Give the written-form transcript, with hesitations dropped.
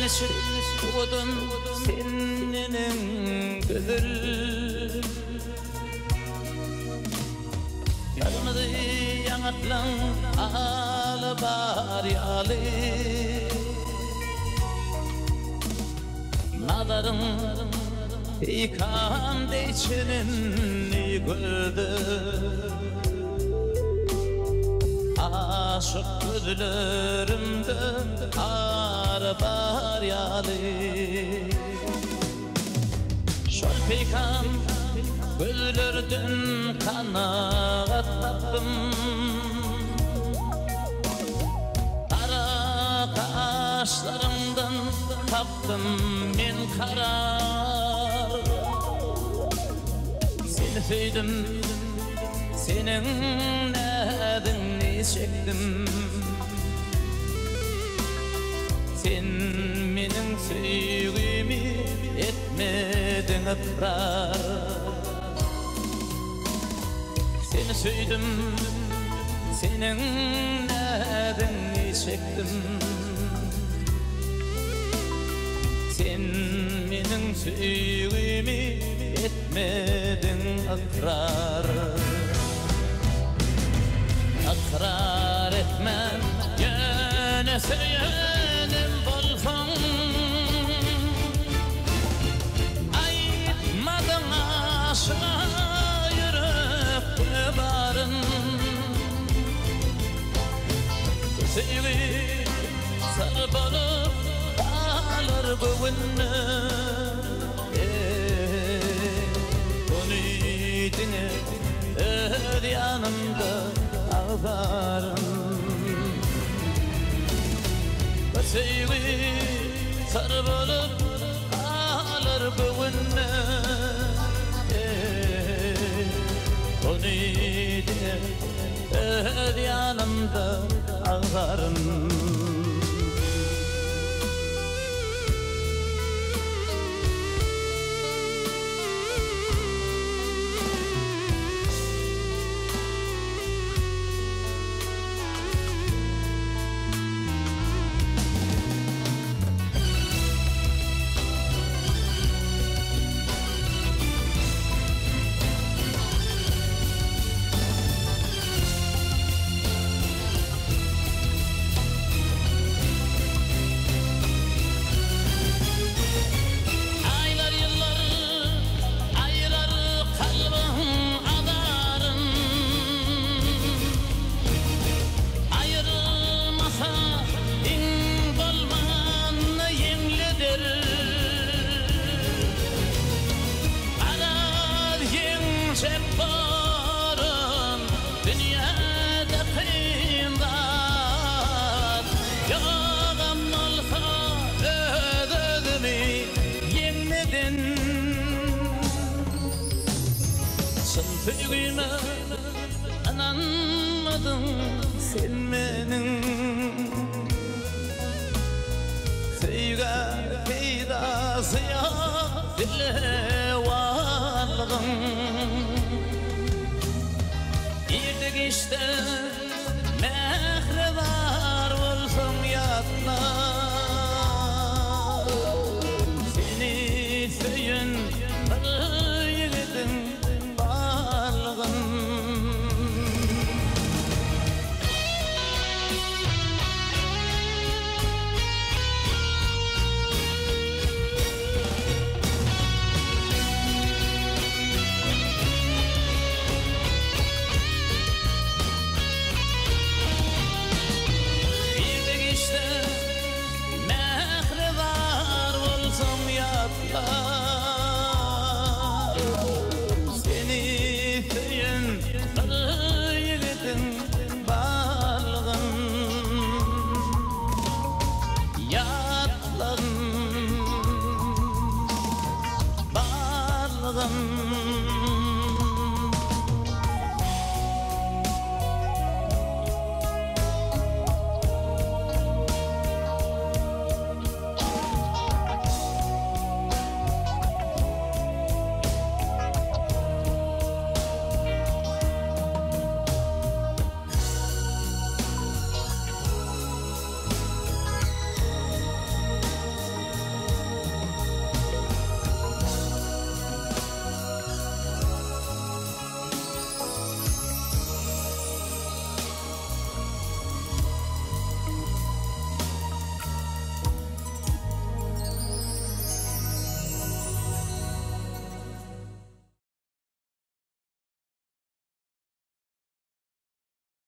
geçip Udun senin güzel Yarımızı yanatlan Ağlı bari ağlı Nadarın İkan değçinin güldü Aşık gözlerimde Ağrı yalı Şol peykan gözlerden kanaat tattım Kara kaşlarımdan taptım men karar Seni söyledim senin nedeni çektim Sen menin sevgimi etmedin ıkrar Seni söyledim senin nedeni çektim Sen menin sevgimi etmedin ıkrar Akrar etmem yöne söyledim bolsan Aytmadın aşığa yürekte barın Sevgi sar bolup alır bugünü Onu dinle öd yanımda ağlarım Sevgi sar bolup alır bugünü Onu dinle öd yanımda ağlarım Sevgime inanmadın sen benim Sevgi peydasıya dile varlığım İrdik işte mehre var olsun yatma Seni söyün bir yiğidin Seni söyün bir yiğidin bağlığın Yatlığın bağlığın